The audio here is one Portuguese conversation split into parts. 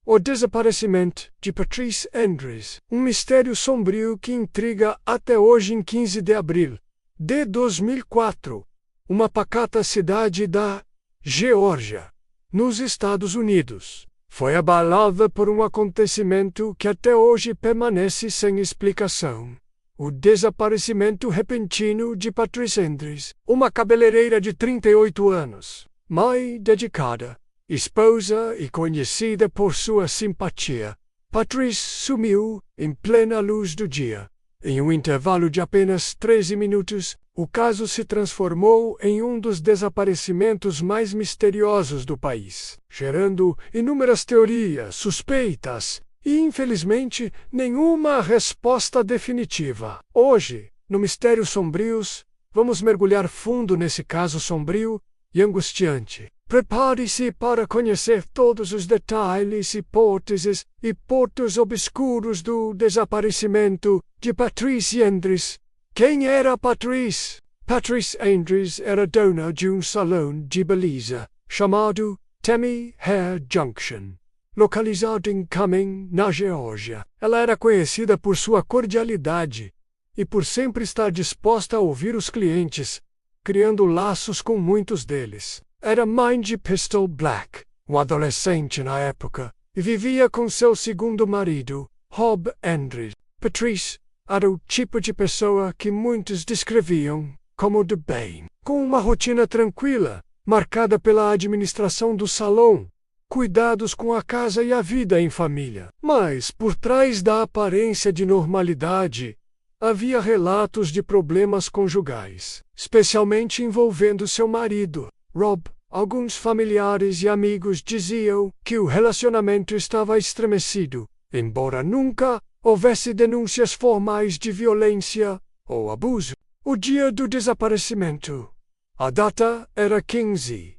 O desaparecimento de Patrice Andrews, um mistério sombrio que intriga até hoje. Em 15 de abril de 2004, uma pacata cidade da Geórgia, nos Estados Unidos, foi abalada por um acontecimento que até hoje permanece sem explicação. O desaparecimento repentino de Patrice Andrews, uma cabeleireira de 38 anos, mãe dedicada, esposa e conhecida por sua simpatia. Patrice sumiu em plena luz do dia. Em um intervalo de apenas 13 minutos, o caso se transformou em um dos desaparecimentos mais misteriosos do país, gerando inúmeras teorias, suspeitas e, infelizmente, nenhuma resposta definitiva. Hoje, no Mistérios Sombrios, vamos mergulhar fundo nesse caso sombrio e angustiante. Prepare-se para conhecer todos os detalhes, hipóteses e pontos obscuros do desaparecimento de Patrice Andrews. Quem era Patrice? Patrice Andrews era dona de um salão de beleza chamado Tammy Hair Junction, localizado em Cumming, na Geórgia. Ela era conhecida por sua cordialidade e por sempre estar disposta a ouvir os clientes, criando laços com muitos deles. Era mãe de Pistol Black, um adolescente na época, e vivia com seu segundo marido, Rob Andrews. Patrice era o tipo de pessoa que muitos descreviam como de bem, com uma rotina tranquila, marcada pela administração do salão, cuidados com a casa e a vida em família. Mas, por trás da aparência de normalidade, havia relatos de problemas conjugais, especialmente envolvendo seu marido, Rob. Alguns familiares e amigos diziam que o relacionamento estava estremecido, embora nunca houvesse denúncias formais de violência ou abuso. O dia do desaparecimento. A data era 15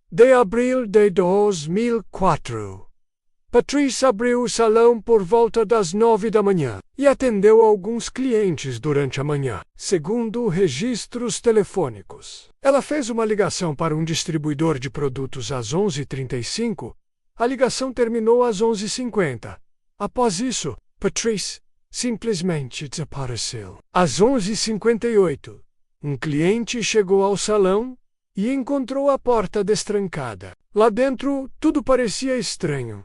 de abril de 2004. Patrice abriu o salão por volta das 9 da manhã e atendeu alguns clientes durante a manhã, segundo registros telefônicos. Ela fez uma ligação para um distribuidor de produtos às 11h35. A ligação terminou às 11h50. Após isso, Patrice simplesmente desapareceu. Às 11h58, um cliente chegou ao salão e encontrou a porta destrancada. Lá dentro, tudo parecia estranho.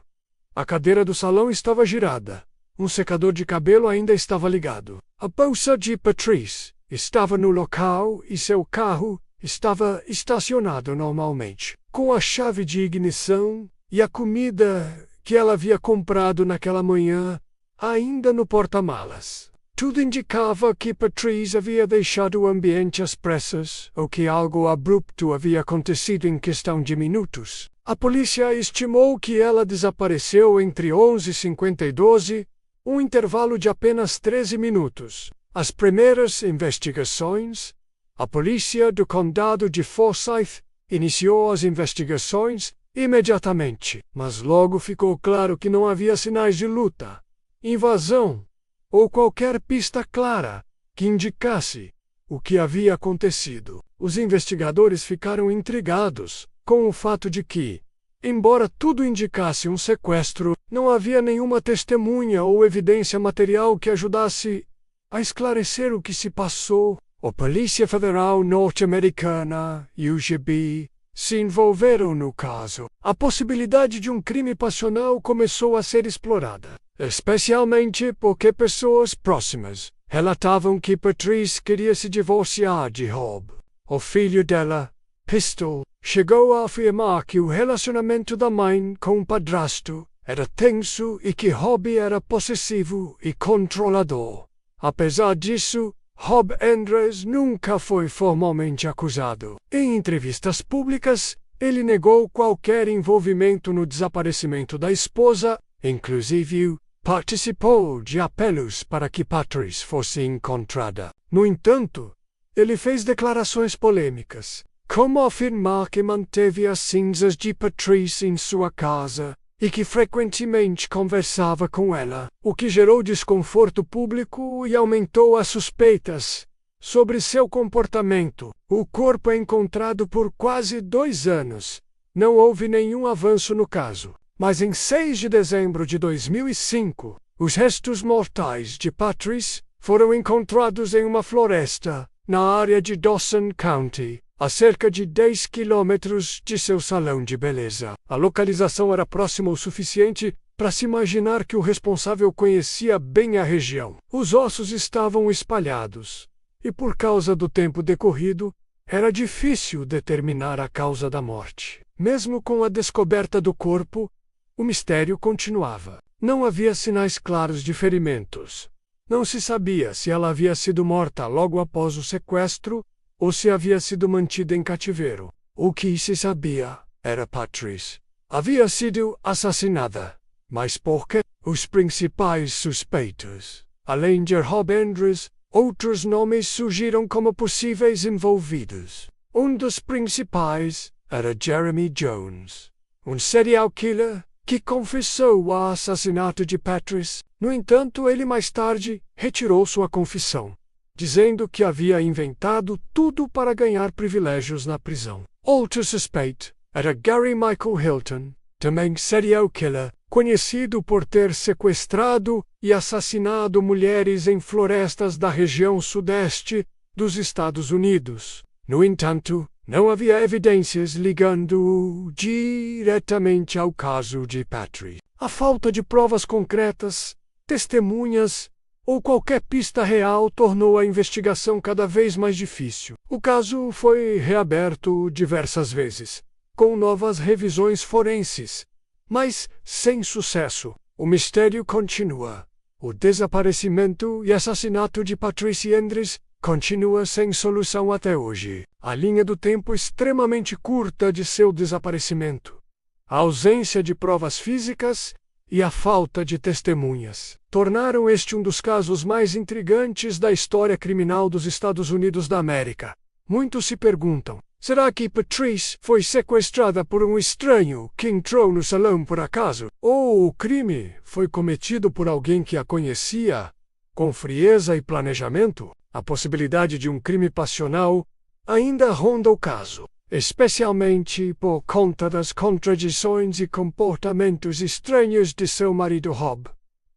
A cadeira do salão estava girada. Um secador de cabelo ainda estava ligado. A bolsa de Patrice estava no local e seu carro estava estacionado normalmente, com a chave de ignição e a comida que ela havia comprado naquela manhã ainda no porta-malas. Tudo indicava que Patrice havia deixado o ambiente às pressas ou que algo abrupto havia acontecido em questão de minutos. A polícia estimou que ela desapareceu entre 11h50 e 12h, um intervalo de apenas 13 minutos. As primeiras investigações. A polícia do condado de Forsyth iniciou as investigações imediatamente, mas logo ficou claro que não havia sinais de luta, invasão ou qualquer pista clara que indicasse o que havia acontecido. Os investigadores ficaram intrigados com o fato de que, embora tudo indicasse um sequestro, não havia nenhuma testemunha ou evidência material que ajudasse a esclarecer o que se passou. A Polícia Federal Norte-Americana e o FBI se envolveram no caso. A possibilidade de um crime passional começou a ser explorada, especialmente porque pessoas próximas relatavam que Patrice queria se divorciar de Rob. O filho dela, Pistol, chegou a afirmar que o relacionamento da mãe com o padrasto era tenso e que Rob era possessivo e controlador. Apesar disso, Rob Andrews nunca foi formalmente acusado. Em entrevistas públicas, ele negou qualquer envolvimento no desaparecimento da esposa, inclusive participou de apelos para que Patrice fosse encontrada. No entanto, ele fez declarações polêmicas, como afirmar que manteve as cinzas de Patrice em sua casa e que frequentemente conversava com ela, o que gerou desconforto público e aumentou as suspeitas sobre seu comportamento. O corpo é encontrado por quase 2 anos. Não houve nenhum avanço no caso. Mas em 6 de dezembro de 2005, os restos mortais de Patrice foram encontrados em uma floresta, na área de Dawson County, a cerca de 10 quilômetros de seu salão de beleza. A localização era próxima o suficiente para se imaginar que o responsável conhecia bem a região. Os ossos estavam espalhados, e por causa do tempo decorrido, era difícil determinar a causa da morte. Mesmo com a descoberta do corpo, o mistério continuava. Não havia sinais claros de ferimentos. Não se sabia se ela havia sido morta logo após o sequestro ou se havia sido mantida em cativeiro. O que se sabia era Patrice havia sido assassinada. Mas por que? Os principais suspeitos, além de Rob Andrews, outros nomes surgiram como possíveis envolvidos. Um dos principais era Jeremy Jones, um serial killer que confessou o assassinato de Patrice. No entanto, ele mais tarde retirou sua confissão, dizendo que havia inventado tudo para ganhar privilégios na prisão. Outro suspeito era Gary Michael Hilton, também serial killer, conhecido por ter sequestrado e assassinado mulheres em florestas da região sudeste dos Estados Unidos. No entanto, não havia evidências ligando-o diretamente ao caso de Patrice. A falta de provas concretas, testemunhas ou qualquer pista real tornou a investigação cada vez mais difícil. O caso foi reaberto diversas vezes, com novas revisões forenses, mas sem sucesso. O mistério continua. O desaparecimento e assassinato de Patrice Endres continua sem solução até hoje. A linha do tempo extremamente curta de seu desaparecimento, a ausência de provas físicas e a falta de testemunhas tornaram este um dos casos mais intrigantes da história criminal dos Estados Unidos da América. Muitos se perguntam: será que Patrice foi sequestrada por um estranho que entrou no salão por acaso? Ou o crime foi cometido por alguém que a conhecia, com frieza e planejamento? A possibilidade de um crime passional ainda ronda o caso, especialmente por conta das contradições e comportamentos estranhos de seu marido Rob.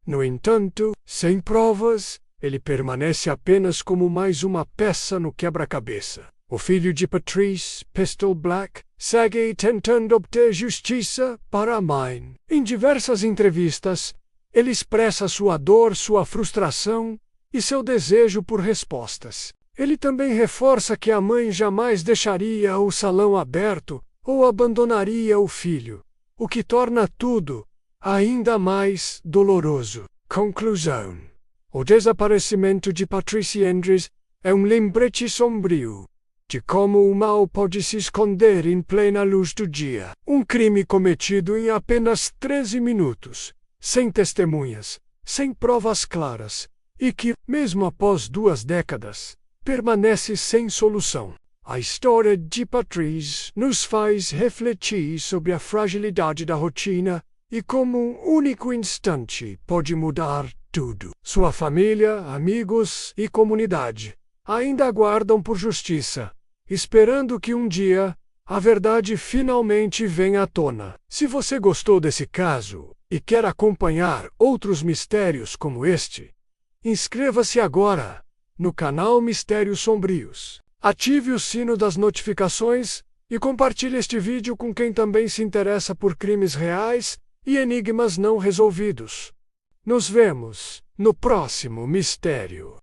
No entanto, sem provas, ele permanece apenas como mais uma peça no quebra-cabeça. O filho de Patrice, Pistol Black, segue tentando obter justiça para a mãe. Em diversas entrevistas, ele expressa sua dor, sua frustração e seu desejo por respostas. Ele também reforça que a mãe jamais deixaria o salão aberto ou abandonaria o filho, o que torna tudo ainda mais doloroso. Conclusão: o desaparecimento de Patrice Endres é um lembrete sombrio de como o mal pode se esconder em plena luz do dia. Um crime cometido em apenas 13 minutos, sem testemunhas, sem provas claras, e que, mesmo após 2 décadas, permanece sem solução. A história de Patrice nos faz refletir sobre a fragilidade da rotina e como um único instante pode mudar tudo. Sua família, amigos e comunidade ainda aguardam por justiça, esperando que um dia a verdade finalmente venha à tona. Se você gostou desse caso e quer acompanhar outros mistérios como este, inscreva-se agora no canal Mistérios Sombrios. Ative o sino das notificações e compartilhe este vídeo com quem também se interessa por crimes reais e enigmas não resolvidos. Nos vemos no próximo mistério.